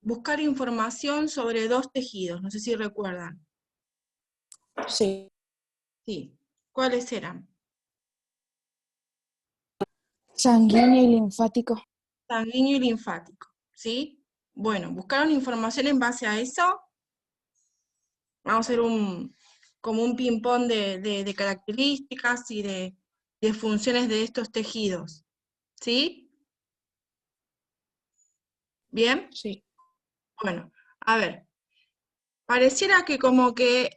buscar información sobre dos tejidos, no sé si recuerdan. Sí. Sí. ¿Cuáles eran? Sanguíneo y linfático. Sanguíneo y linfático, ¿sí? Bueno, buscaron información en base a eso. Vamos a hacer como un ping-pong de características y de funciones de estos tejidos, ¿sí? ¿Bien? Sí. Bueno, a ver, pareciera que como que,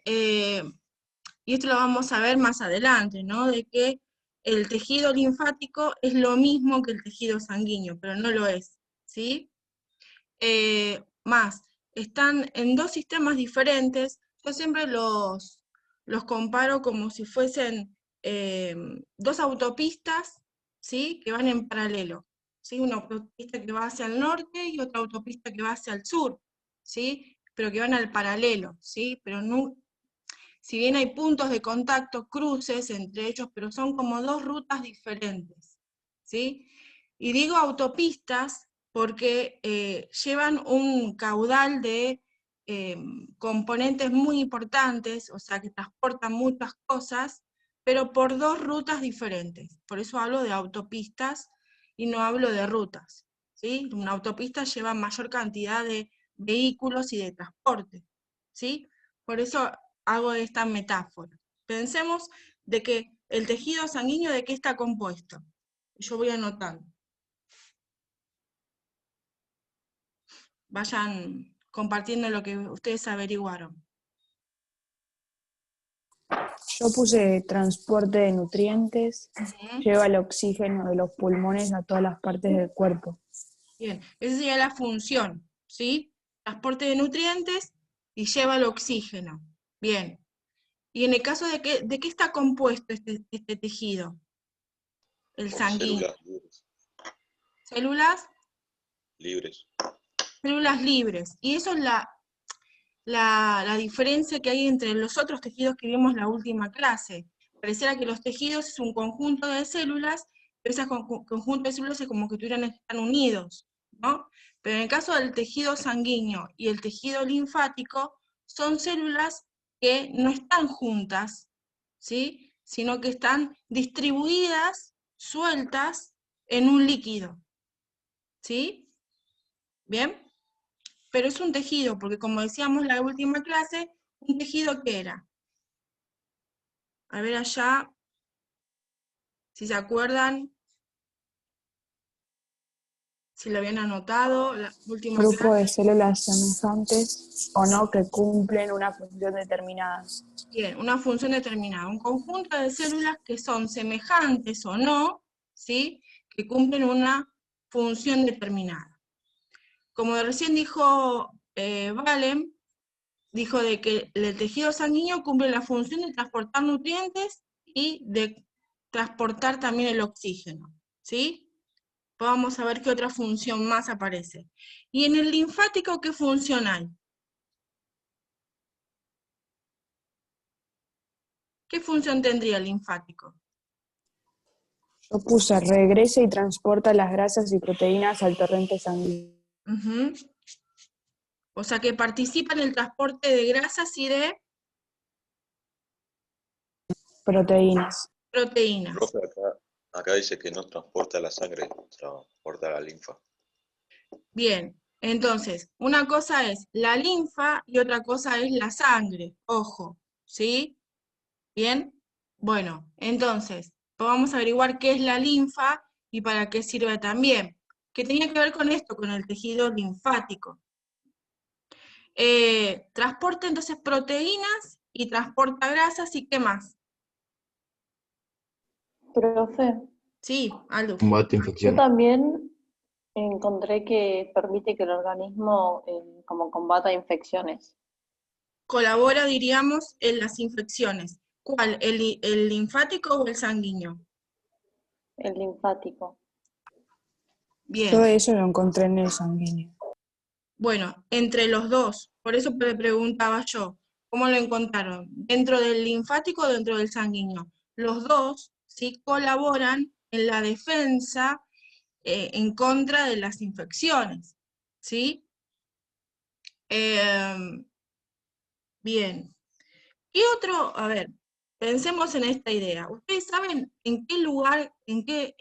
y esto lo vamos a ver más adelante, ¿no? De que el tejido linfático es lo mismo que el tejido sanguíneo, pero no lo es, ¿sí? Más, están en dos sistemas diferentes. Yo siempre los comparo como si fuesen dos autopistas, ¿sí? Que van en paralelo, ¿sí? Una autopista que va hacia el norte y otra autopista que va hacia el sur, ¿sí? Pero que van al paralelo, ¿sí? Pero no, si bien hay puntos de contacto, cruces entre ellos, pero son como dos rutas diferentes, ¿sí? Y digo autopistas porque llevan un caudal de componentes muy importantes, o sea, que transportan muchas cosas, pero por dos rutas diferentes. Por eso hablo de autopistas y no hablo de rutas, ¿sí? Una autopista lleva mayor cantidad de vehículos y de transporte, ¿sí? Por eso hago esta metáfora. Pensemos de que el tejido sanguíneo, ¿de qué está compuesto? Yo voy anotando. Vayan compartiendo lo que ustedes averiguaron. Yo puse transporte de nutrientes, ¿Sí? lleva el oxígeno de los pulmones a todas las partes del cuerpo. Bien, esa sería la función, ¿sí? Transporte de nutrientes y lleva el oxígeno. Bien. Y en el caso ¿de qué está compuesto este tejido? El Por sanguíneo. células libres. Células, Libres. células libres. Y eso es la diferencia que hay entre los otros tejidos que vimos en la última clase. Pareciera que los tejidos es un conjunto de células, pero ese conjunto de células es como que están unidos, ¿no? Pero en el caso del tejido sanguíneo y el tejido linfático, son células que no están juntas, ¿sí? Sino que están distribuidas, sueltas, en un líquido, ¿sí? ¿Bien? Pero es un tejido, porque como decíamos en la última clase, un tejido que era. A ver allá, si se acuerdan, si lo habían anotado, la última Grupo clase. de células semejantes o no que cumplen una función determinada. Bien, una función determinada, un conjunto de células que son semejantes o no, ¿sí? Que cumplen una función determinada. Como recién dijo Valen, dijo de que el tejido sanguíneo cumple la función de transportar nutrientes y de transportar también el oxígeno, ¿sí? Vamos a ver qué otra función más aparece. ¿Y en el linfático qué función hay? ¿Qué función tendría el linfático? Yo puse regresa y transporta las grasas y proteínas al torrente sanguíneo. Uh-huh. O sea que participa en el transporte de grasas y de Proteínas. proteínas. Profe, acá dice que no transporta la sangre, transporta la linfa. Bien, entonces, una cosa es la linfa y otra cosa es la sangre, ojo, ¿sí? Bien, bueno, entonces, vamos a averiguar qué es la linfa y para qué sirve también. ¿Qué tenía que ver con esto, con el tejido linfático? Transporta entonces proteínas y transporta grasas y ¿qué más? Profe, Sí, Aldo. Combate yo infecciones. también encontré que permite que el organismo como combata infecciones. Colabora, diríamos, en las infecciones. ¿Cuál? ¿El linfático o el sanguíneo? El linfático. Bien, Todo eso lo encontré en el sanguíneo. bueno, entre los dos. Por eso le preguntaba yo, ¿cómo lo encontraron? ¿Dentro del linfático o dentro del sanguíneo? Los dos, ¿sí? Colaboran en la defensa en contra de las infecciones, ¿sí? Bien. ¿Qué otro? A ver, pensemos en esta idea. ¿Ustedes saben en qué lugar, en qué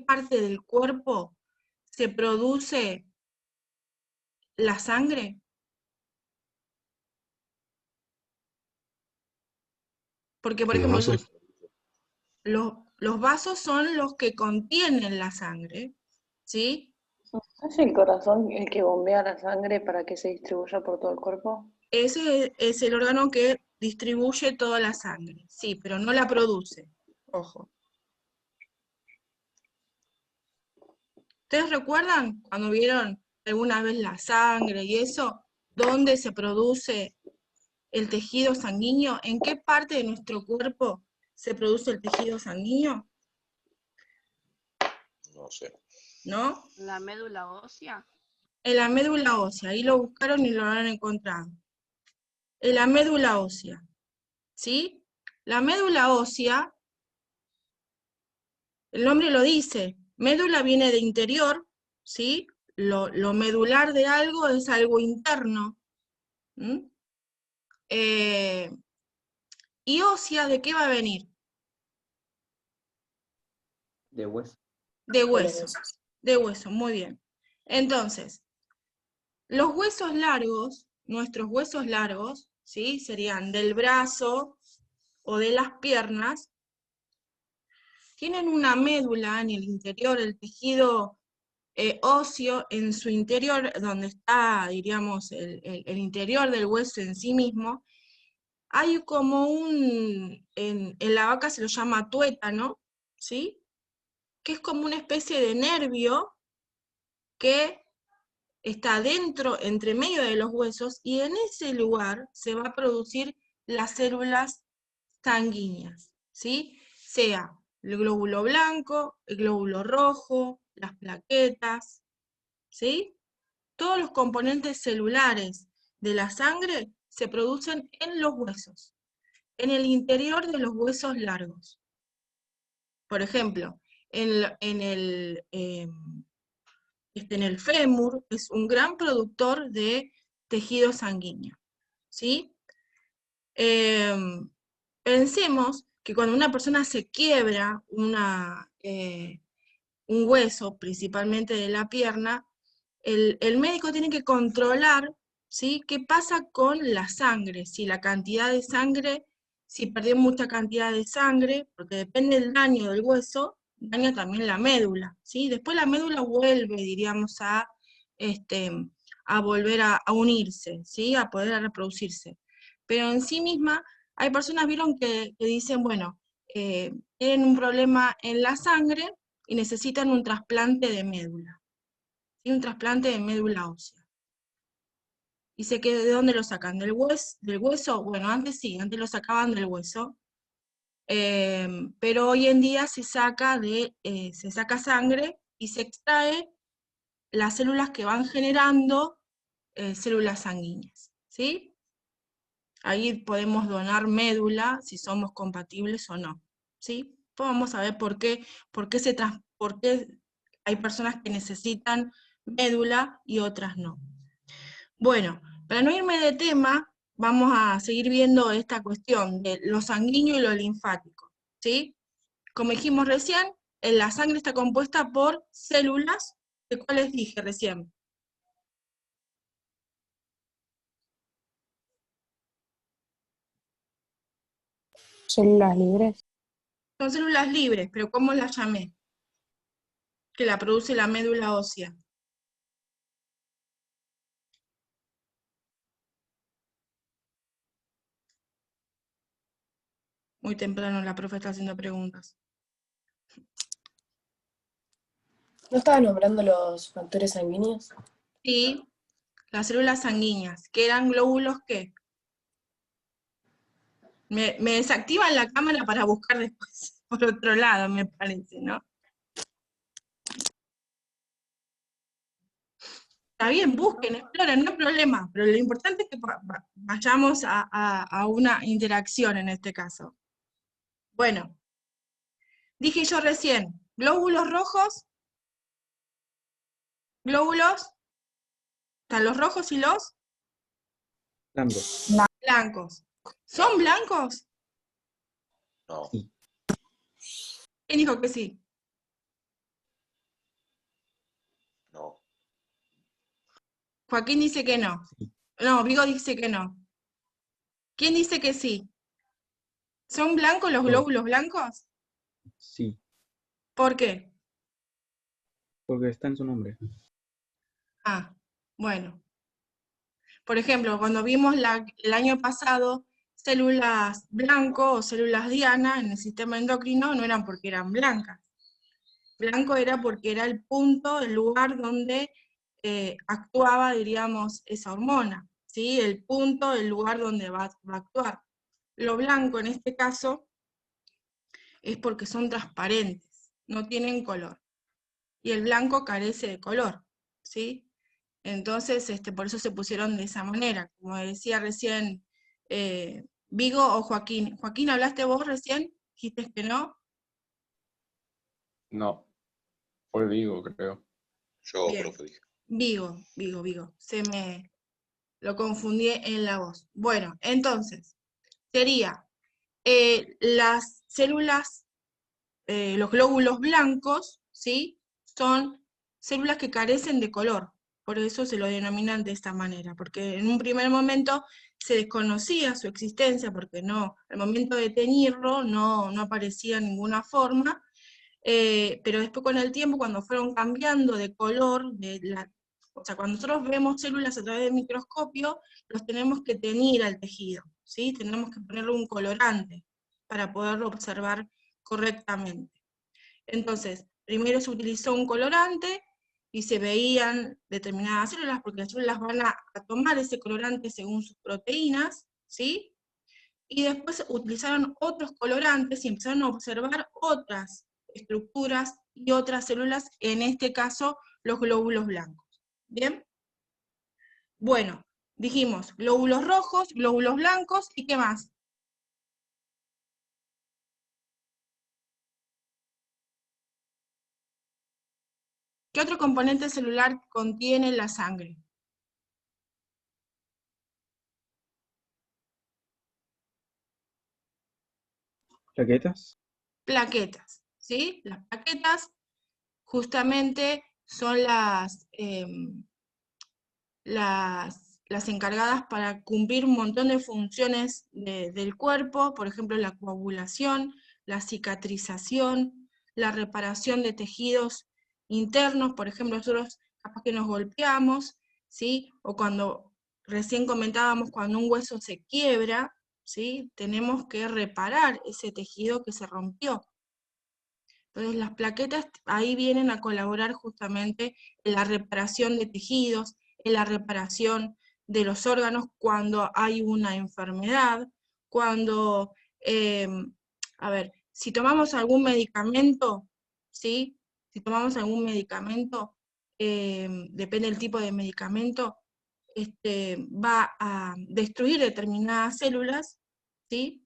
parte del cuerpo se produce la sangre? Porque, por Los ejemplo, vasos. los vasos son los que contienen la sangre, ¿sí? ¿No es el corazón el que bombea la sangre para que se distribuya por todo el cuerpo? Ese es el órgano que distribuye toda la sangre, sí, pero no la produce, ojo. ¿Ustedes recuerdan cuando vieron alguna vez la sangre y eso? ¿Dónde se produce el tejido sanguíneo? ¿En qué parte de nuestro cuerpo se produce el tejido sanguíneo? No sé. ¿No? La médula ósea. En la médula ósea, ahí lo buscaron y lo habrán encontrado. En la médula ósea, ¿sí? La médula ósea, el nombre lo dice, médula viene de interior, ¿sí? Lo medular de algo es algo interno. ¿Y ósea de qué va a venir? De hueso. De hueso, de hueso, muy bien. Entonces, los huesos largos, nuestros huesos largos, ¿sí? Serían del brazo o de las piernas, tienen una médula en el interior, el tejido óseo en su interior, donde está, diríamos, el interior del hueso en sí mismo. Hay como en la vaca se lo llama tuétano, ¿sí? Que es como una especie de nervio que está dentro, entre medio de los huesos, y en ese lugar se va a producir las células sanguíneas, ¿sí? Sea el glóbulo blanco, el glóbulo rojo, las plaquetas, ¿sí? Todos los componentes celulares de la sangre se producen en los huesos, en el interior de los huesos largos. Por ejemplo, en el fémur es un gran productor de tejido sanguíneo, ¿sí? Pensemos que cuando una persona se quiebra un hueso, principalmente de la pierna, el médico tiene que controlar, ¿sí? ¿Qué pasa con la sangre? Si la cantidad de sangre, si perdió mucha cantidad de sangre, porque depende del daño del hueso, daña también la médula, ¿sí? Después la médula vuelve, diríamos, a volver a unirse, ¿sí? A poder reproducirse. Pero en sí misma, hay personas, vieron, que dicen, bueno, tienen un problema en la sangre y necesitan un trasplante de médula. ¿Sí? Un trasplante de médula ósea. Dice que ¿de dónde lo sacan? ¿Del hueso? Bueno, antes sí, antes lo sacaban del hueso. Pero hoy en día se saca sangre y se extrae las células que van generando células sanguíneas, ¿sí? Ahí podemos donar médula si somos compatibles o no, ¿sí? Pues vamos a ver por qué hay personas que necesitan médula y otras no. Bueno, para no irme de tema, vamos a seguir viendo esta cuestión de lo sanguíneo y lo linfático, ¿sí? Como dijimos recién, la sangre está compuesta por células, ¿de cuáles dije recién? Células libres. Son células libres, pero ¿cómo las llamé? Que la produce la médula ósea. Muy temprano la profe está haciendo preguntas. ¿No estaba nombrando los factores sanguíneos? Sí, las células sanguíneas, que eran glóbulos ¿qué? Me desactivan la cámara para buscar después por otro lado, me parece, ¿no? Está bien, busquen, exploren, no hay problema, pero lo importante es que vayamos a una interacción en este caso. Bueno, dije yo recién, glóbulos rojos, glóbulos, están los rojos y los Blancos. Blancos. ¿Son blancos? No. Sí. ¿Quién dijo que sí? No. Joaquín dice que no. Sí. No, Vigo dice que no. ¿Quién dice que sí? ¿Son blancos los Yo. glóbulos blancos? Sí, ¿Por qué? porque está en su nombre. Ah, bueno. Por ejemplo, cuando vimos el año pasado células blanco o células diana en el sistema endocrino, no eran porque eran blancas. Blanco era porque era el punto, el lugar donde actuaba, diríamos, esa hormona, ¿sí? El punto, el lugar donde va a actuar. Lo blanco en este caso es porque son transparentes, no tienen color. Y el blanco carece de color, ¿sí? Entonces, por eso se pusieron de esa manera. Como decía recién Vigo o Joaquín. Joaquín, ¿hablaste vos recién? ¿Dijiste que no? No, fue Vigo, creo. Yo, Bien. profe, dije. Vigo. Se me lo confundí en la voz. Bueno, entonces, sería las células, los glóbulos blancos, ¿sí? Son células que carecen de color. Por eso se lo denominan de esta manera, porque en un primer momento se desconocía su existencia, porque no, al momento de teñirlo no aparecía en ninguna forma, pero después con el tiempo, cuando fueron cambiando de color, o sea, cuando nosotros vemos células a través del microscopio, los tenemos que teñir al tejido, ¿sí? Tenemos que ponerle un colorante para poderlo observar correctamente. Entonces, primero se utilizó un colorante y se veían determinadas células, porque las células van a tomar ese colorante según sus proteínas, ¿sí? Y después utilizaron otros colorantes y empezaron a observar otras estructuras y otras células, en este caso los glóbulos blancos. ¿Bien? Bueno, dijimos glóbulos rojos, glóbulos blancos, ¿y qué más? ¿Qué otro componente celular contiene la sangre? ¿Plaquetas? Plaquetas, ¿sí? Las plaquetas justamente son las encargadas para cumplir un montón de funciones del cuerpo, por ejemplo, la coagulación, la cicatrización, la reparación de tejidos internos, por ejemplo, nosotros capaz que nos golpeamos, ¿sí? O cuando recién comentábamos, cuando un hueso se quiebra, ¿sí? Tenemos que reparar ese tejido que se rompió. Entonces las plaquetas ahí vienen a colaborar justamente en la reparación de tejidos, en la reparación de los órganos cuando hay una enfermedad, cuando, a ver, si tomamos algún medicamento, ¿sí? Si tomamos algún medicamento, depende del tipo de medicamento, va a destruir determinadas células, ¿sí?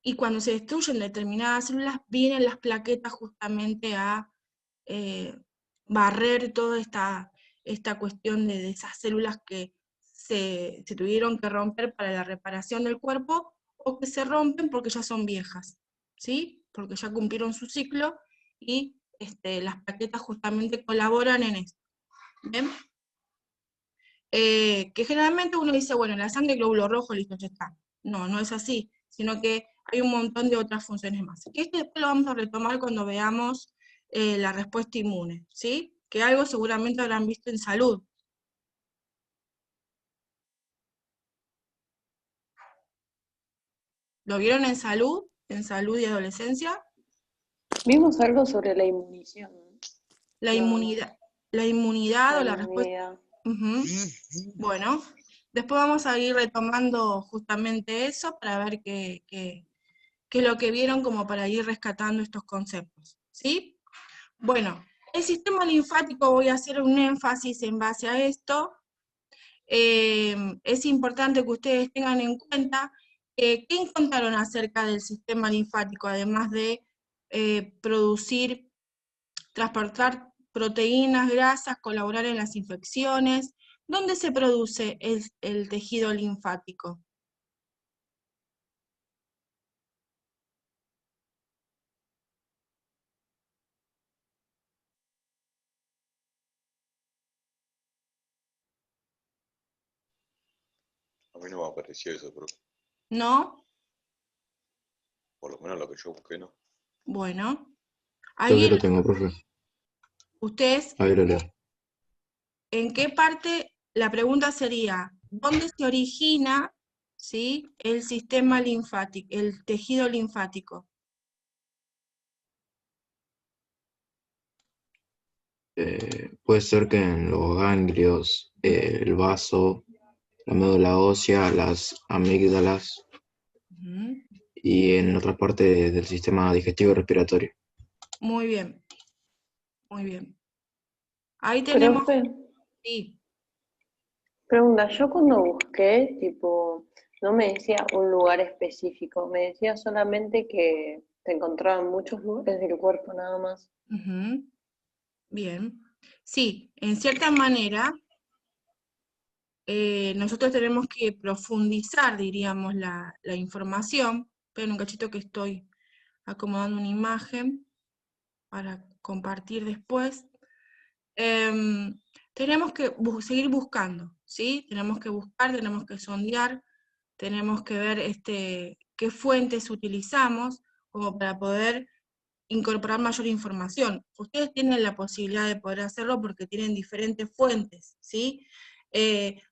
Y cuando se destruyen determinadas células, vienen las plaquetas justamente a barrer toda esta cuestión de esas células que se tuvieron que romper para la reparación del cuerpo, o que se rompen porque ya son viejas, ¿sí? Porque ya cumplieron su ciclo, y las plaquetas justamente colaboran en esto. ¿Ven? Que generalmente uno dice, bueno, la sangre, glóbulo rojo, listo, ya está. No, no es así, sino que hay un montón de otras funciones más. Que esto después lo vamos a retomar cuando veamos la respuesta inmune, ¿sí? Que algo seguramente habrán visto en salud. ¿Lo vieron en salud? ¿En salud y adolescencia? Vimos algo sobre la inmunización. La No, inmunidad la o la respuesta. inmunidad. Ujú. Bueno, después vamos a ir retomando justamente eso para ver qué es lo que vieron, como para ir rescatando estos conceptos, ¿sí? Bueno, el sistema linfático, voy a hacer un énfasis en base a esto. Es importante que ustedes tengan en cuenta qué encontraron acerca del sistema linfático, además de transportar proteínas, grasas, colaborar en las infecciones, ¿Dónde se produce el tejido linfático? A mí no me apareció eso, pero ¿No? por lo menos lo que yo busqué, ¿no? Bueno. Yo aquí ¿Alguien, lo tengo, profe. ustedes, Ahí lo leo. en qué parte, la pregunta sería, ¿dónde se origina, ¿sí?, el sistema linfático, el tejido linfático? Puede ser que en los ganglios, el vaso, la médula ósea, las amígdalas Ujú. y en otra parte del sistema digestivo y respiratorio. Muy bien, muy bien. Ahí tenemos, Profe, sí, pregunta, yo cuando busqué, tipo, no me decía un lugar específico, me decía solamente que te encontraba en muchos lugares del cuerpo nada más. ujú, bien. Sí, en cierta manera, nosotros tenemos que profundizar, diríamos, la información, pero en un cachito que estoy acomodando una imagen para compartir después. Tenemos que seguir buscando, ¿sí? Tenemos que buscar, tenemos que sondear, tenemos que ver qué fuentes utilizamos como para poder incorporar mayor información. Ustedes tienen la posibilidad de poder hacerlo porque tienen diferentes fuentes, ¿sí?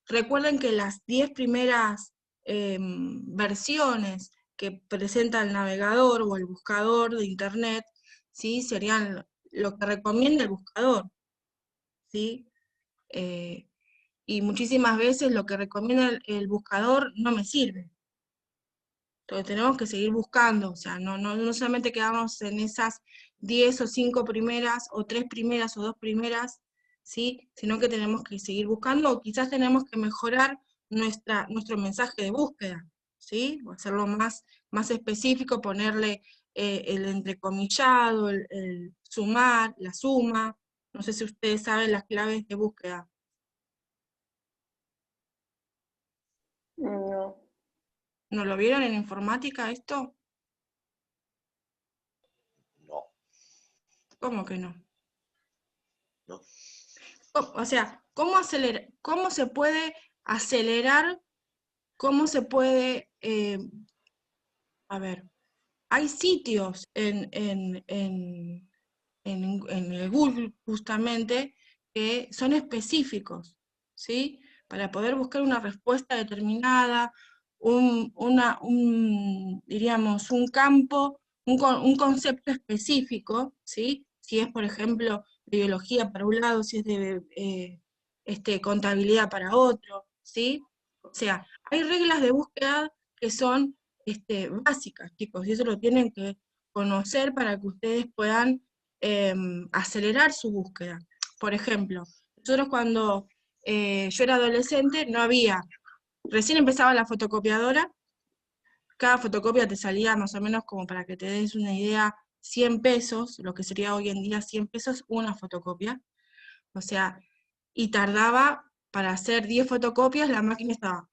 Recuerden que las 10 primeras versiones que presenta el navegador o el buscador de Internet, ¿sí?, serían lo que recomienda el buscador, ¿sí? Eh, y muchísimas veces lo que recomienda el buscador no me sirve. Entonces tenemos que seguir buscando, o sea, no solamente quedamos en esas 10 o 5 primeras, o 3 primeras, o 2 primeras, ¿sí?, sino que tenemos que seguir buscando, o quizás tenemos que mejorar nuestro mensaje de búsqueda, ¿sí? O hacerlo más específico, ponerle el entrecomillado, el sumar, la suma. No sé si ustedes saben las claves de búsqueda. No. ¿No lo vieron en informática esto? No, ¿Cómo que no? no. O sea, ¿cómo se puede acelerar? ¿Cómo se puede, a ver, hay sitios en el Google justamente que son específicos, ¿sí? Para poder buscar una respuesta determinada, diríamos, un campo, un concepto específico, ¿sí? Si es, por ejemplo, de biología para un lado, si es de contabilidad para otro, ¿sí? O sea, hay reglas de búsqueda que son básicas, chicos, y eso lo tienen que conocer para que ustedes puedan acelerar su búsqueda. Por ejemplo, nosotros cuando yo era adolescente no había, recién empezaba la fotocopiadora, cada fotocopia te salía más o menos, como para que te des una idea, 100 pesos, lo que sería hoy en día 100 pesos una fotocopia, o sea, y tardaba para hacer 10 fotocopias, la máquina estaba...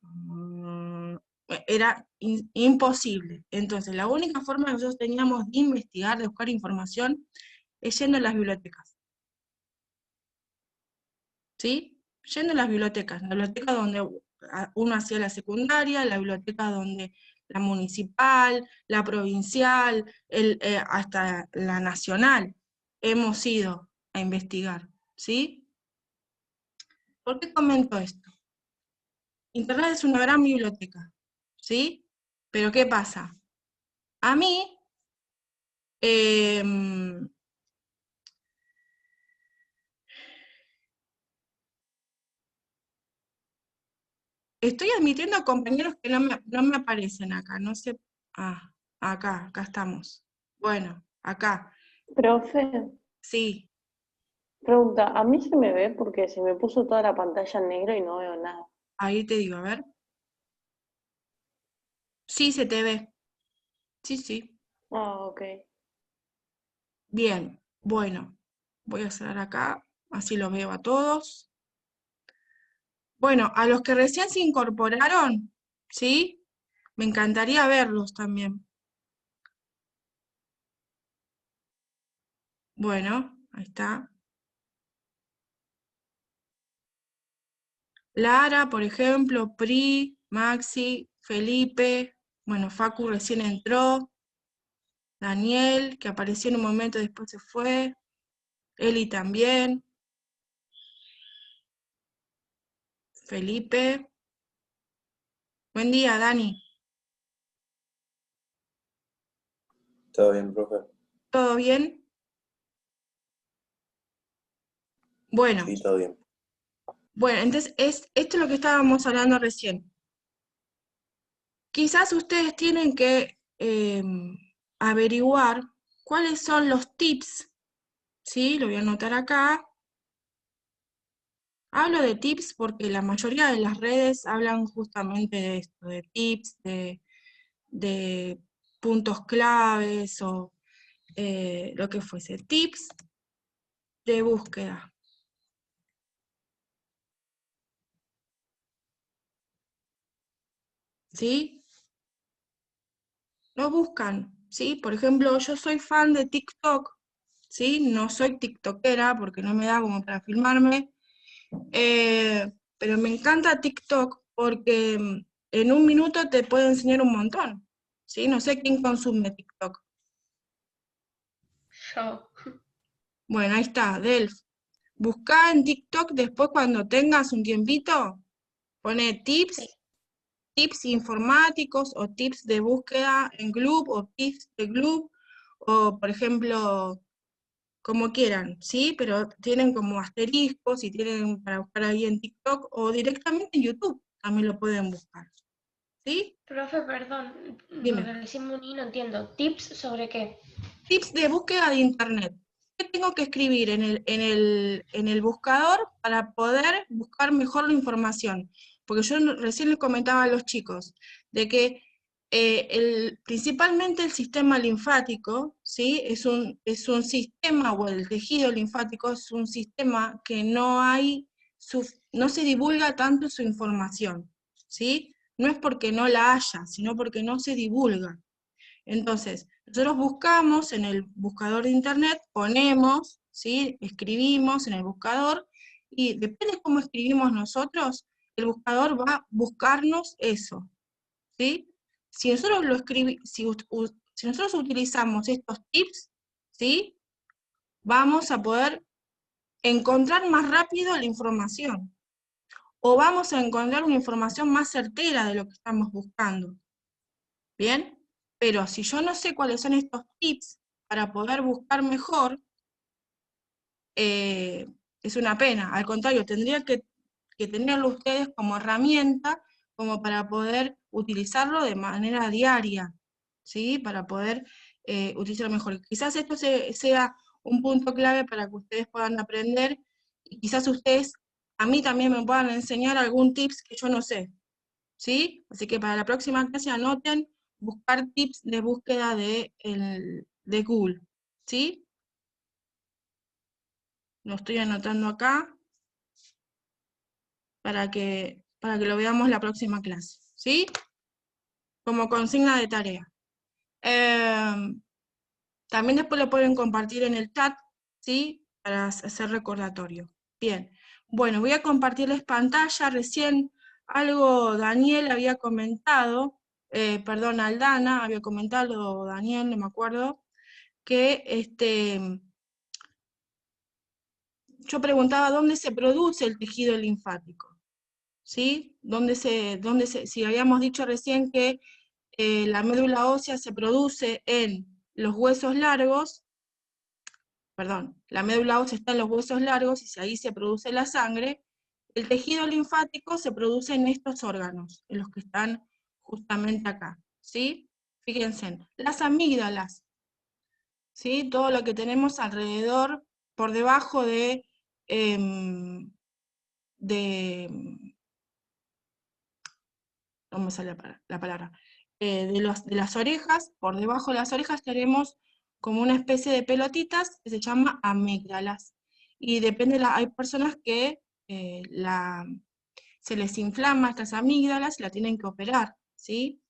Era imposible. Entonces, la única forma que nosotros teníamos de investigar, de buscar información, es yendo a las bibliotecas. ¿Sí? Yendo a las bibliotecas. La biblioteca donde uno hacía la secundaria, la biblioteca donde la municipal, la provincial, hasta la nacional, hemos ido a investigar. ¿Sí? ¿Por qué comento esto? Internet es una gran biblioteca, ¿sí? Pero ¿qué pasa? A mí, estoy admitiendo a compañeros que no me aparecen acá, no sé. Ah, acá estamos. Bueno, acá, Profe, sí, pregunta, a mí se me ve porque se me puso toda la pantalla en negro y no veo nada. ahí te digo, a ver. Sí, se te ve. Sí, sí. Ah, ok. Bien, bueno, voy a cerrar acá, así los veo a todos. Bueno, a los que recién se incorporaron, ¿sí? Me encantaría verlos también. Bueno, ahí está. Lara, por ejemplo, Pri, Maxi, Felipe, bueno, Facu recién entró, Daniel, que apareció en un momento y después se fue, Eli también, Felipe. Buen día, Dani. Todo bien, profe. ¿Todo bien? Bueno, Sí, todo bien. bueno, entonces esto es lo que estábamos hablando recién. Quizás ustedes tienen que averiguar cuáles son los tips, ¿sí? Lo voy a anotar acá. Hablo de tips porque la mayoría de las redes hablan justamente de esto, de tips, de puntos claves o lo que fuese. Tips de búsqueda. ¿Sí? Lo buscan, ¿sí? Por ejemplo, yo soy fan de TikTok, ¿sí? No soy tiktokera porque no me da como para filmarme, pero me encanta TikTok porque en un minuto te puede enseñar un montón, ¿sí? No sé quién consume TikTok. Yo. Bueno, ahí está, Delf. Buscá en TikTok después cuando tengas un tiempito, pone tips, Sí. tips informáticos o tips de búsqueda en Gloop o tips de Gloop o por ejemplo, como quieran, ¿sí? Pero tienen como asteriscos y tienen para buscar ahí en TikTok o directamente en YouTube, también lo pueden buscar, ¿sí? Profe, perdón, Dime. porque recién me uní, no entiendo. ¿Tips sobre qué? Tips de búsqueda de Internet. ¿Qué tengo que escribir en el buscador para poder buscar mejor la información? Porque yo recién les comentaba a los chicos de que principalmente el sistema linfático, ¿sí? es un sistema, o el tejido linfático es un sistema que no se divulga tanto su información, ¿sí? No es porque no la haya, sino porque no se divulga. Entonces, nosotros buscamos en el buscador de internet, ponemos, ¿sí? Escribimos en el buscador, y depende de cómo escribimos nosotros, el buscador va a buscarnos eso, ¿sí? Si nosotros si nosotros utilizamos estos tips, ¿sí? Vamos a poder encontrar más rápido la información, o vamos a encontrar una información más certera de lo que estamos buscando, ¿bien? Pero si yo no sé cuáles son estos tips para poder buscar mejor, es una pena. Al contrario, tendría que tenerlo ustedes como herramienta, como para poder utilizarlo de manera diaria, ¿sí? Para poder utilizarlo mejor. Quizás esto sea un punto clave para que ustedes puedan aprender, y quizás ustedes a mí también me puedan enseñar algún tips que yo no sé, ¿sí? Así que para la próxima clase anoten buscar tips de búsqueda de Google, ¿sí? Lo estoy anotando acá para que lo veamos la próxima clase, ¿sí? Como consigna de tarea. También después lo pueden compartir en el chat, ¿sí? Para hacer recordatorio. Bien, bueno, voy a compartirles pantalla. Recién algo Daniel había comentado, perdón, Aldana había comentado, Daniel, no me acuerdo, que yo preguntaba dónde se produce el tejido linfático, ¿sí? Si habíamos dicho recién que la médula ósea se produce en los huesos largos, perdón, la médula ósea está en los huesos largos y si ahí se produce la sangre, el tejido linfático se produce en estos órganos, en los que están justamente acá, ¿sí? Fíjense, las amígdalas, ¿sí? Todo lo que tenemos alrededor, por debajo no me sale la palabra, de las orejas, por debajo de las orejas tenemos como una especie de pelotitas que se llama amígdalas. Y depende, hay personas que se les inflama estas amígdalas y la tienen que operar, ¿sí?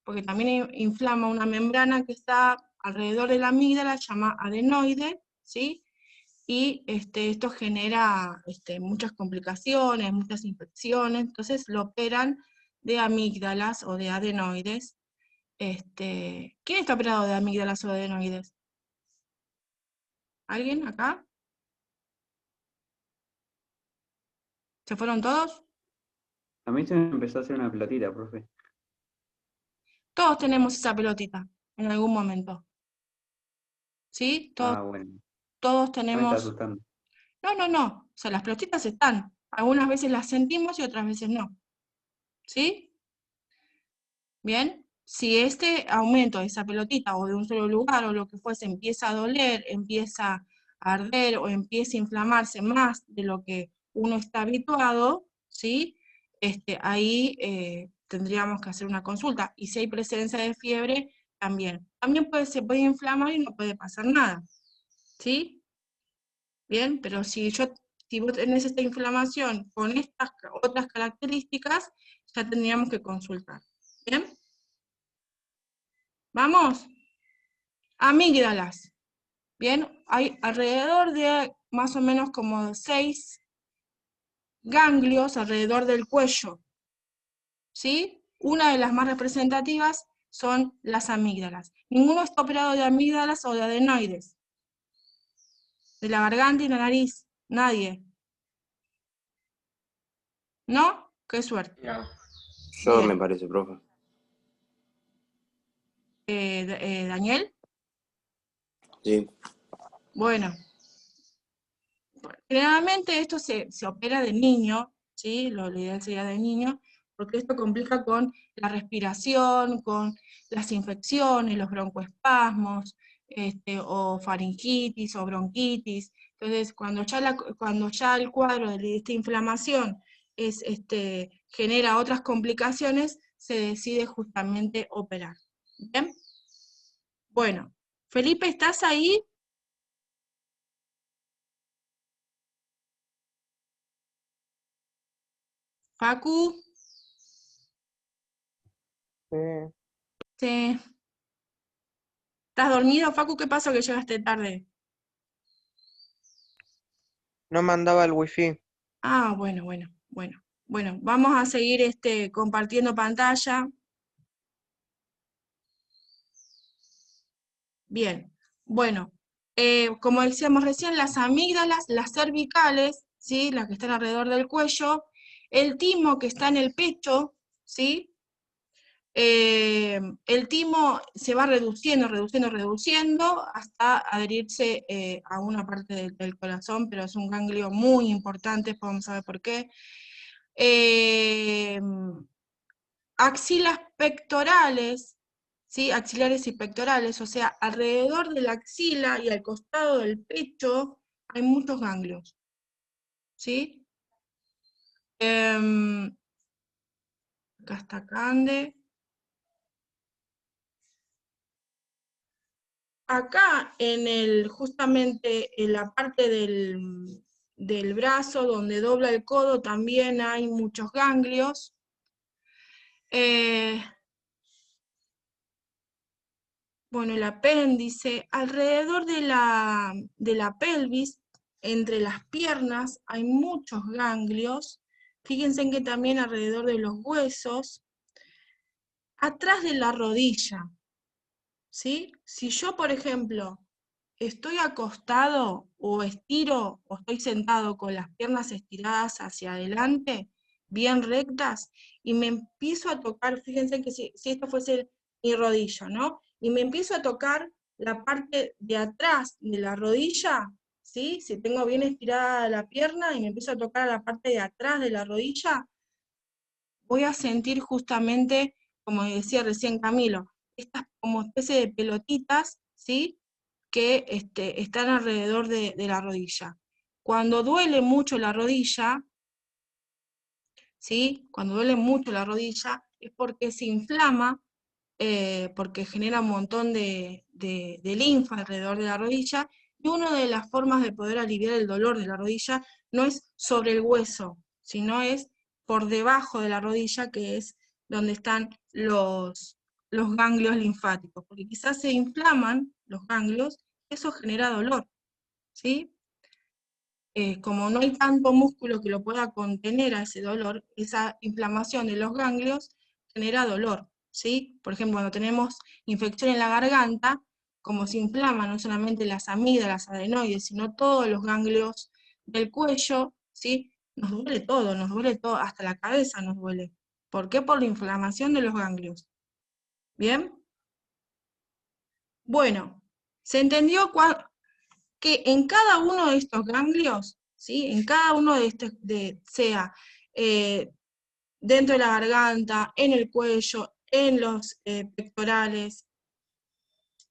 Porque también inflama una membrana que está alrededor de la amígdala, se llama adenoide, ¿sí? Y esto genera muchas complicaciones, muchas infecciones, entonces lo operan de amígdalas o de adenoides. ¿Quién está operado de amígdalas o adenoides? ¿Alguien acá? ¿Se fueron todos? A mí se me empezó a hacer una pelotita, profe. Todos tenemos esa pelotita en algún momento. ¿Sí? Ah, bueno. Todos Ya me está tenemos... asustando. No. O sea, las pelotitas están. Algunas veces las sentimos y otras veces no. ¿Sí? Bien. Si este aumento de esa pelotita o de un solo lugar o lo que fuese empieza a doler, empieza a arder o empieza a inflamarse más de lo que uno está habituado, ¿sí? Ahí tendríamos que hacer una consulta. Y si hay presencia de fiebre, también. También se puede inflamar y no puede pasar nada. ¿Sí? Bien, pero si vos tenés esta inflamación con estas otras características, ya tendríamos que consultar. ¿Bien? ¿Vamos? Amígdalas. Bien, hay alrededor de más o menos como 6 ganglios alrededor del cuello. ¿Sí? Una de las más representativas son las amígdalas. Ninguno está operado de amígdalas o de adenoides. De la garganta y la nariz. Nadie. ¿No? Qué suerte. No. Yo Bien. me parece, profe. Daniel. Sí. Bueno. Generalmente esto se opera de niño, ¿sí? Lo ideal sería de niño, porque esto complica con la respiración, con las infecciones, los broncoespasmos, o faringitis o bronquitis. Entonces, cuando ya el cuadro de esta inflamación genera otras complicaciones, se decide justamente operar. ¿Bien? Bueno, Felipe, ¿estás ahí? Facu. Sí. ¿Estás dormido, Facu? ¿Qué pasa que llegaste tarde? No mandaba el wifi. Ah, bueno. Bueno, vamos a seguir compartiendo pantalla. Bien, bueno, como decíamos recién, las amígdalas, las cervicales, ¿sí? Las que están alrededor del cuello, el timo que está en el pecho, ¿sí? El timo se va reduciendo hasta adherirse a una parte del corazón, pero es un ganglio muy importante, podemos saber por qué. Axilas pectorales, ¿sí? Axilares y pectorales, o sea, alrededor de la axila y al costado del pecho hay muchos ganglios, ¿sí? Acá está Cande. Acá, justamente en la parte del brazo donde dobla el codo también hay muchos ganglios. Bueno, el apéndice, alrededor de la pelvis, entre las piernas, hay muchos ganglios. Fíjense en que también alrededor de los huesos, atrás de la rodilla, ¿sí? Si yo, por ejemplo, estoy acostado o estiro o estoy sentado con las piernas estiradas hacia adelante, bien rectas, y me empiezo a tocar, fíjense que si esto fuese mi rodilla, ¿no? Y me empiezo a tocar la parte de atrás de la rodilla, ¿sí? Si tengo bien estirada la pierna y me empiezo a tocar la parte de atrás de la rodilla, voy a sentir justamente, como decía recién Camilo, estas como especie de pelotitas, ¿sí? Que están alrededor de la rodilla. Cuando duele mucho la rodilla, ¿sí? Cuando duele mucho la rodilla, es porque se inflama, porque genera un montón de linfa alrededor de la rodilla, y una de las formas de poder aliviar el dolor de la rodilla no es sobre el hueso, sino es por debajo de la rodilla, que es donde están los ganglios linfáticos, porque quizás se inflaman los ganglios, eso genera dolor, ¿sí? Como no hay tanto músculo que lo pueda contener a ese dolor, esa inflamación de los ganglios genera dolor, ¿sí? Por ejemplo, cuando tenemos infección en la garganta, como se inflaman no solamente las amígdalas, adenoides, sino todos los ganglios del cuello, ¿sí? Nos duele todo, hasta la cabeza nos duele. ¿Por qué? Por la inflamación de los ganglios. ¿Bien? Bueno, se entendió que en cada uno de estos ganglios, ¿sí? En cada uno de estos, sea dentro de la garganta, en el cuello, en los pectorales,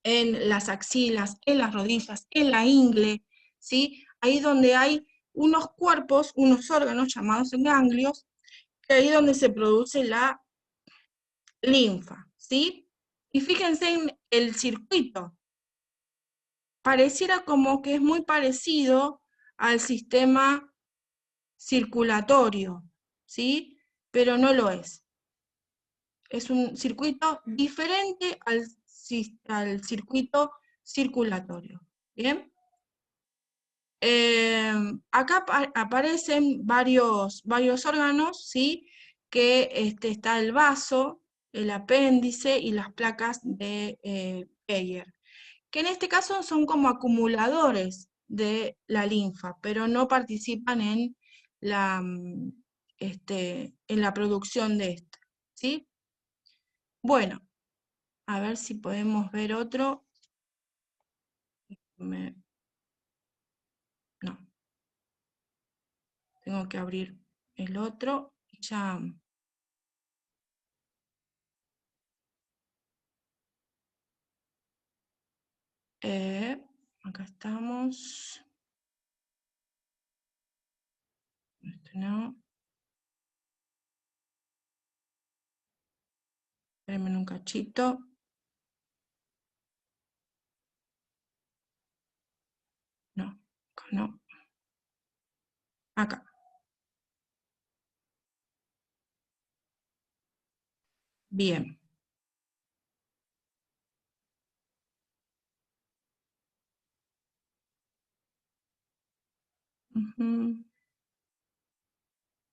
en las axilas, en las rodillas, en la ingle, ¿sí? Ahí donde hay unos cuerpos, unos órganos llamados ganglios, que ahí es donde se produce la linfa, ¿sí? Y fíjense en el circuito. Pareciera como que es muy parecido al sistema circulatorio, ¿sí? Pero no lo es. Es un circuito diferente al circuito circulatorio, ¿bien? Acá aparecen varios órganos, ¿sí? Que está el vaso, el apéndice y las placas de Peyer, que en este caso son como acumuladores de la linfa, pero no participan en la producción de esta, ¿sí? Bueno, a ver si podemos ver otro. No. Tengo que abrir el otro y ya. Acá estamos. Este no. Espérenme un cachito. No, acá no. Acá. Bien.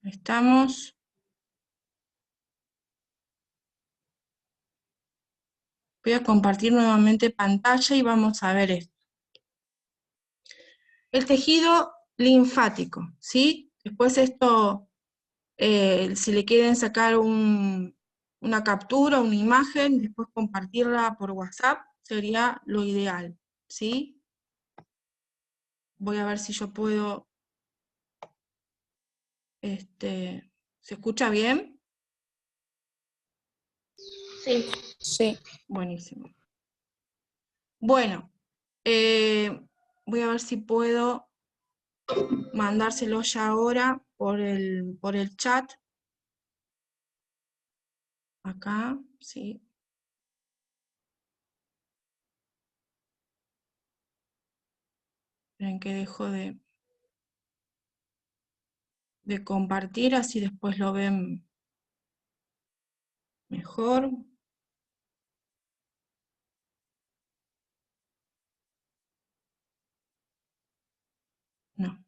Estamos. Voy a compartir nuevamente pantalla y vamos a ver esto. El tejido linfático, ¿sí? Después esto, si le quieren sacar una captura, una imagen, después compartirla por WhatsApp, sería lo ideal, ¿sí? Voy a ver si yo puedo... ¿se escucha bien? Sí. Sí. Buenísimo. Bueno, voy a ver si puedo mandárselo ya ahora por el chat. Acá, sí. Esperen que dejo de compartir, así después lo ven mejor. No.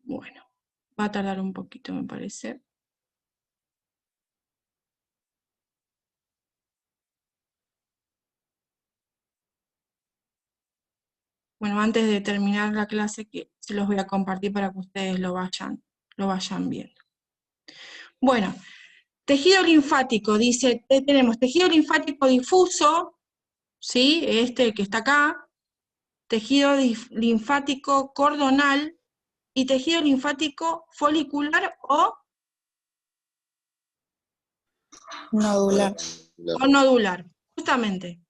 Bueno, va a tardar un poquito, me parece. Bueno, antes de terminar la clase, que se los voy a compartir para que ustedes lo vayan viendo. Bueno, tejido linfático, dice, tenemos tejido linfático difuso, ¿sí? Este que está acá, tejido linfático cordonal y tejido linfático folicular o Nodular. nodular, justamente.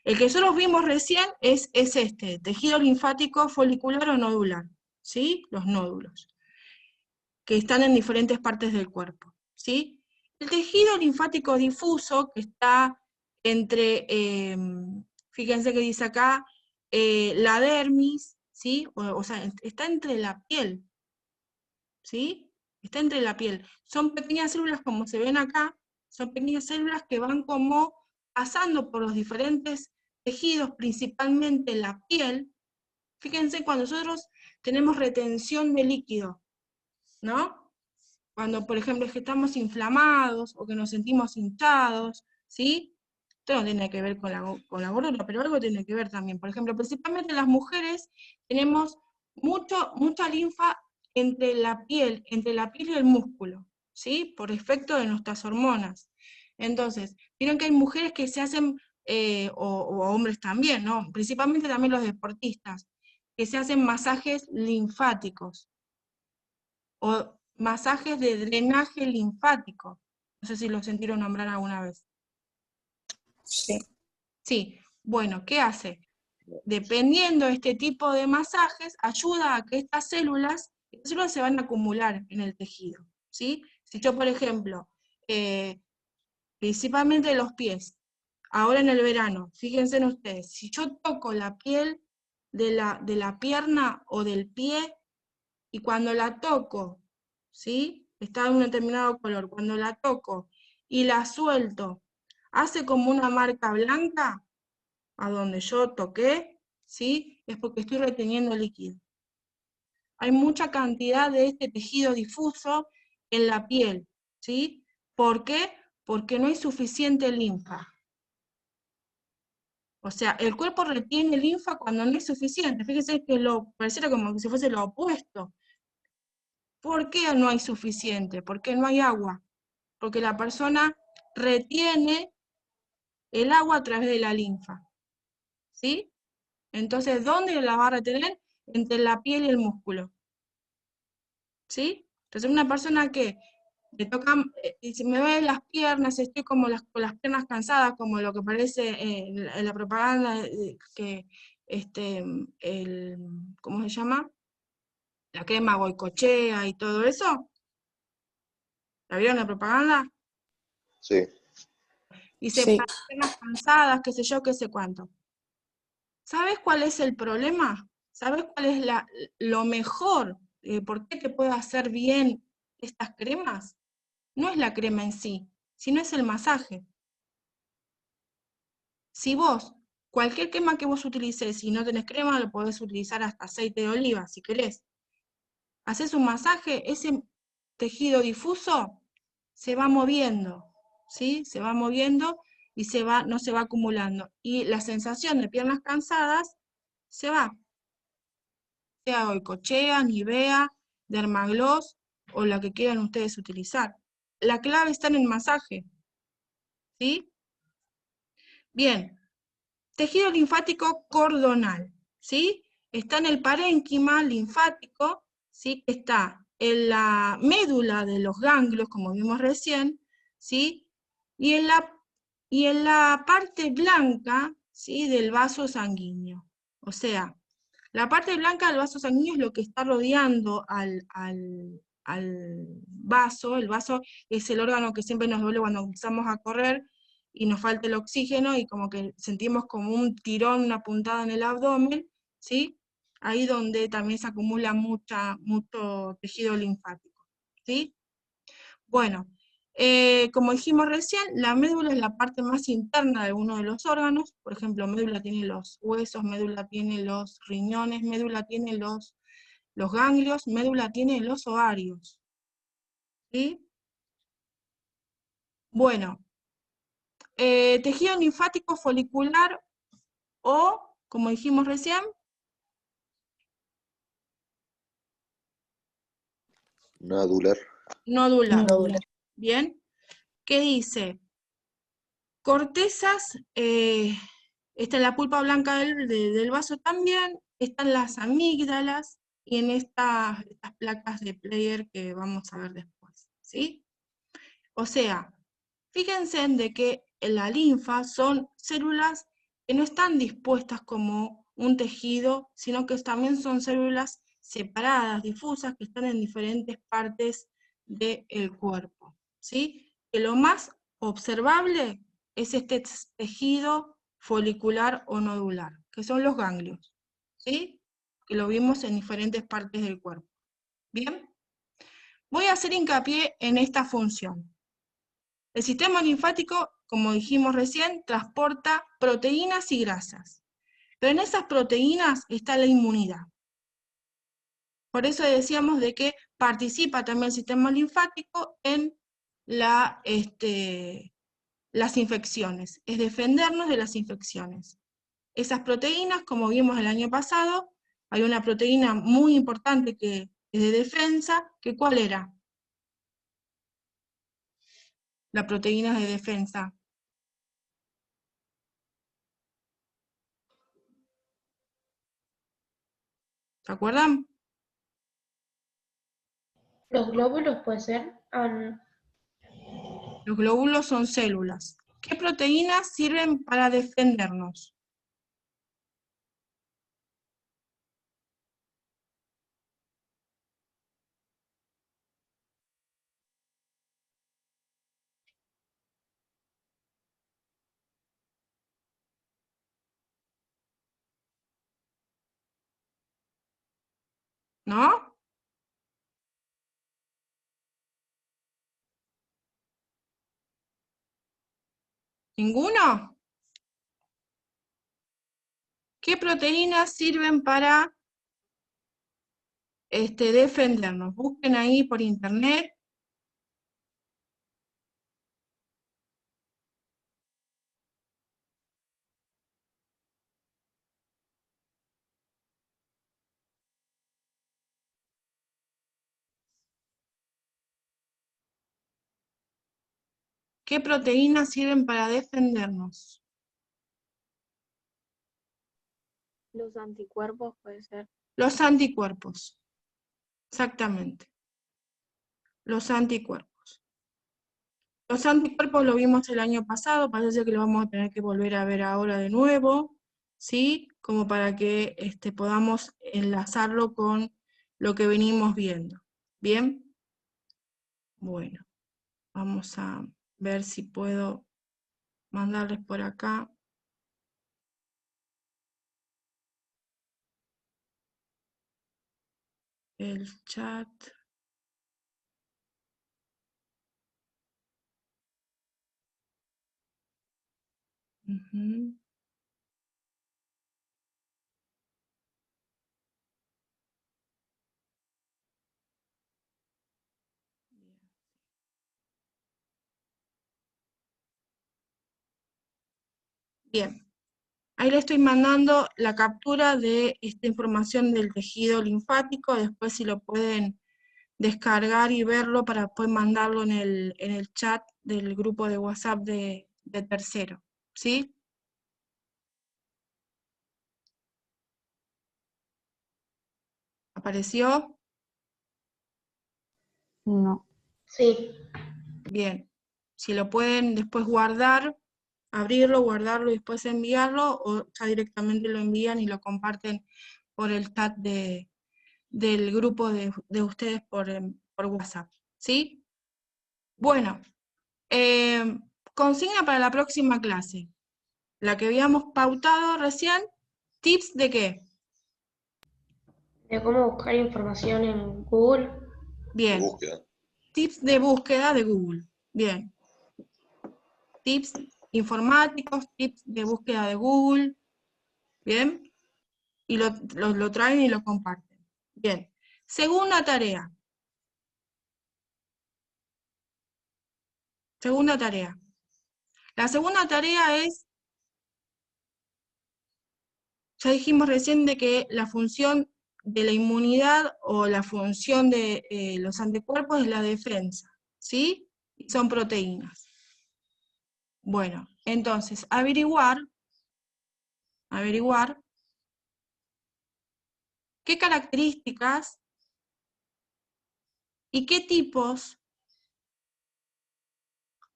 El que nosotros vimos recién es este, tejido linfático folicular o nodular, ¿sí? Los nódulos, que están en diferentes partes del cuerpo, ¿sí? El tejido linfático difuso, que está entre, fíjense que dice acá, la dermis, ¿sí? O sea, está entre la piel, ¿sí? Está entre la piel. Son pequeñas células, como se ven acá, son pequeñas células que van como pasando por los diferentes tejidos, principalmente la piel. Fíjense, cuando nosotros tenemos retención de líquido, ¿no? Cuando, por ejemplo, es que estamos inflamados o que nos sentimos hinchados, ¿sí? Esto no tiene que ver con la gordura, pero algo tiene que ver también. Por ejemplo, principalmente las mujeres tenemos mucha linfa entre la piel y el músculo, ¿sí? Por efecto de nuestras hormonas. Entonces, vieron que hay mujeres que se hacen, o hombres también, ¿no? Principalmente también los deportistas, que se hacen masajes linfáticos, o masajes de drenaje linfático. No sé si lo sintieron nombrar alguna vez. Sí. Sí, bueno, ¿qué hace? Dependiendo de este tipo de masajes, ayuda a que estas células se van a acumular en el tejido, ¿sí? Si yo, por ejemplo, principalmente los pies, ahora en el verano, fíjense en ustedes, si yo toco la piel de la pierna o del pie, y cuando la toco, ¿sí? Está de un determinado color, cuando la toco y la suelto, hace como una marca blanca a donde yo toqué, ¿sí? Es porque estoy reteniendo líquido. Hay mucha cantidad de este tejido difuso en la piel, ¿sí? ¿Por qué? Porque no hay suficiente linfa. O sea, el cuerpo retiene linfa cuando no es suficiente. Fíjense que pareciera como si fuese lo opuesto. ¿Por qué no hay suficiente? Porque no hay agua. Porque la persona retiene el agua a través de la linfa, ¿sí? Entonces, ¿dónde la va a retener? Entre la piel y el músculo, ¿sí? Entonces, una persona que le toca, y si me ve las piernas, estoy como con las piernas cansadas, como lo que parece en la propaganda, que, ¿cómo se llama? La crema Goicochea y todo eso. ¿La vieron la propaganda? Sí. Dice, Sí. para personas cansadas, qué sé yo, qué sé cuánto. ¿Sabes cuál es el problema? ¿Sabes cuál es lo mejor? ¿Por qué te puede hacer bien estas cremas? No es la crema en sí, sino es el masaje. Si vos, cualquier crema que vos utilices, si no tenés crema, lo podés utilizar hasta aceite de oliva, si querés. Haces un masaje, ese tejido difuso se va moviendo, ¿sí? Se va moviendo y no se va acumulando. Y la sensación de piernas cansadas se va. Sea Goicochea, Nivea, Dermagloss o la que quieran ustedes utilizar. La clave está en el masaje, ¿sí? Bien, tejido linfático cordonal, ¿sí? Está en el parénquima linfático, ¿sí? Está en la médula de los ganglios, como vimos recién, ¿sí? Y en la parte blanca, ¿sí? Del vaso sanguíneo. O sea, la parte blanca del vaso sanguíneo es lo que está rodeando al vaso. El vaso es el órgano que siempre nos duele cuando empezamos a correr y nos falta el oxígeno y como que sentimos como un tirón, una puntada en el abdomen, ¿sí? Ahí donde también se acumula mucho tejido linfático, ¿sí? Bueno, como dijimos recién, la médula es la parte más interna de uno de los órganos. Por ejemplo, médula tiene los huesos, médula tiene los riñones, médula tiene los ganglios, médula tiene los ovarios, ¿sí? Bueno, tejido linfático folicular o, como dijimos recién, Nodular. nodular. Nodular. Bien, ¿qué dice? Cortezas, está en la pulpa blanca del vaso también, están las amígdalas y en estas placas de Player que vamos a ver después, ¿sí? O sea, fíjense en de que la linfa son células que no están dispuestas como un tejido, sino que también son células separadas, difusas, que están en diferentes partes del cuerpo, ¿sí? Que lo más observable es este tejido folicular o nodular, que son los ganglios, ¿sí? Que lo vimos en diferentes partes del cuerpo. ¿Bien? Voy a hacer hincapié en esta función. El sistema linfático, como dijimos recién, transporta proteínas y grasas. Pero en esas proteínas está la inmunidad. Por eso decíamos de que participa también el sistema linfático en las infecciones, es defendernos de las infecciones. Esas proteínas, como vimos el año pasado, hay una proteína muy importante que es de defensa, que ¿cuál era? La proteína de defensa. ¿Se acuerdan? Los glóbulos puede ser. Los glóbulos son células. ¿Qué proteínas sirven para defendernos? ¿No? ¿Ninguno? ¿Qué proteínas sirven para defendernos? Busquen ahí por internet. ¿Qué proteínas sirven para defendernos? Los anticuerpos puede ser. Los anticuerpos. Exactamente. Los anticuerpos. Los anticuerpos lo vimos el año pasado, parece que lo vamos a tener que volver a ver ahora de nuevo, ¿sí? Como para que podamos enlazarlo con lo que venimos viendo. ¿Bien? Bueno, vamos a ver si puedo mandarles por acá. El chat. Ujú. Bien, ahí le estoy mandando la captura de esta información del tejido linfático, después si lo pueden descargar y verlo para después mandarlo en el chat del grupo de WhatsApp de tercero, ¿sí? ¿Apareció? No. Sí. Bien. Si lo pueden después guardar, abrirlo, guardarlo y después enviarlo, o ya directamente lo envían y lo comparten por el chat del grupo de ustedes por WhatsApp, ¿sí? Bueno, consigna para la próxima clase. La que habíamos pautado recién, ¿tips de qué? De cómo buscar información en Google. Bien. Búsqueda. Tips de búsqueda de Google. Bien. Tips informáticos, tips de búsqueda de Google. Bien. Y lo traen y lo comparten. Bien. Segunda tarea. Segunda tarea. La segunda tarea es, ya dijimos recién de que la función de la inmunidad o la función de los anticuerpos es la defensa, ¿sí? Y son proteínas. Bueno, entonces, averiguar qué características y qué tipos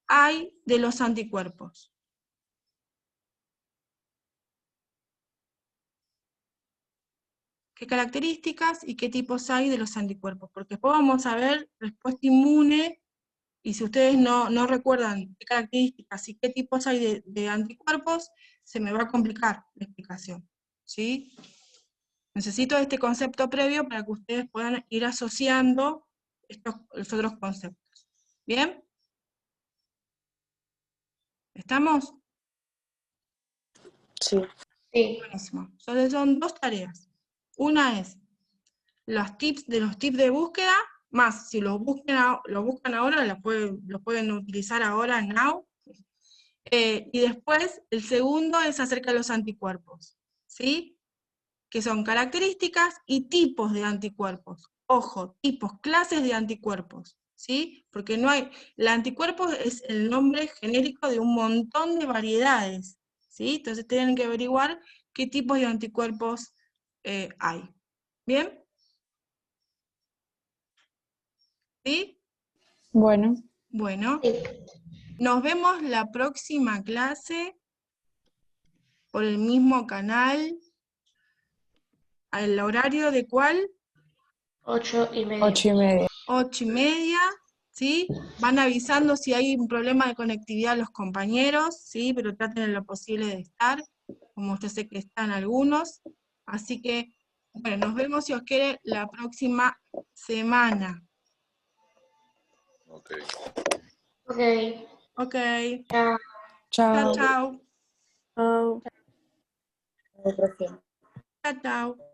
hay de los anticuerpos. qué características y qué tipos hay de los anticuerpos, porque después vamos a ver respuesta inmune, y si ustedes no recuerdan qué características y qué tipos hay de anticuerpos, se me va a complicar la explicación, ¿sí? Necesito este concepto previo para que ustedes puedan ir asociando los otros conceptos. ¿Bien? ¿Estamos? Sí. Sí. Buenísimo. Entonces son 2 tareas. Una es los tips de búsqueda, más si lo buscan ahora, lo pueden utilizar ahora, now. Y después, el segundo es acerca de los anticuerpos, ¿sí? Que son características y tipos de anticuerpos. Ojo, tipos, clases de anticuerpos, ¿sí? Porque el anticuerpo es el nombre genérico de un montón de variedades, ¿sí? Entonces tienen que averiguar qué tipos de anticuerpos hay. ¿Bien? ¿Sí? Bueno, Bueno, Sí. nos vemos la próxima clase por el mismo canal. ¿Al horario de cuál? 8:30. 8:30. 8:30, ¿sí? Van avisando si hay un problema de conectividad a los compañeros, ¿sí? Pero traten en lo posible de estar, como yo sé que están algunos. Así que, bueno, nos vemos si os quiere la próxima semana. Ok. Ok. Ok, Chao. chao, Chao. chao, Chao. Profe. chao, chao.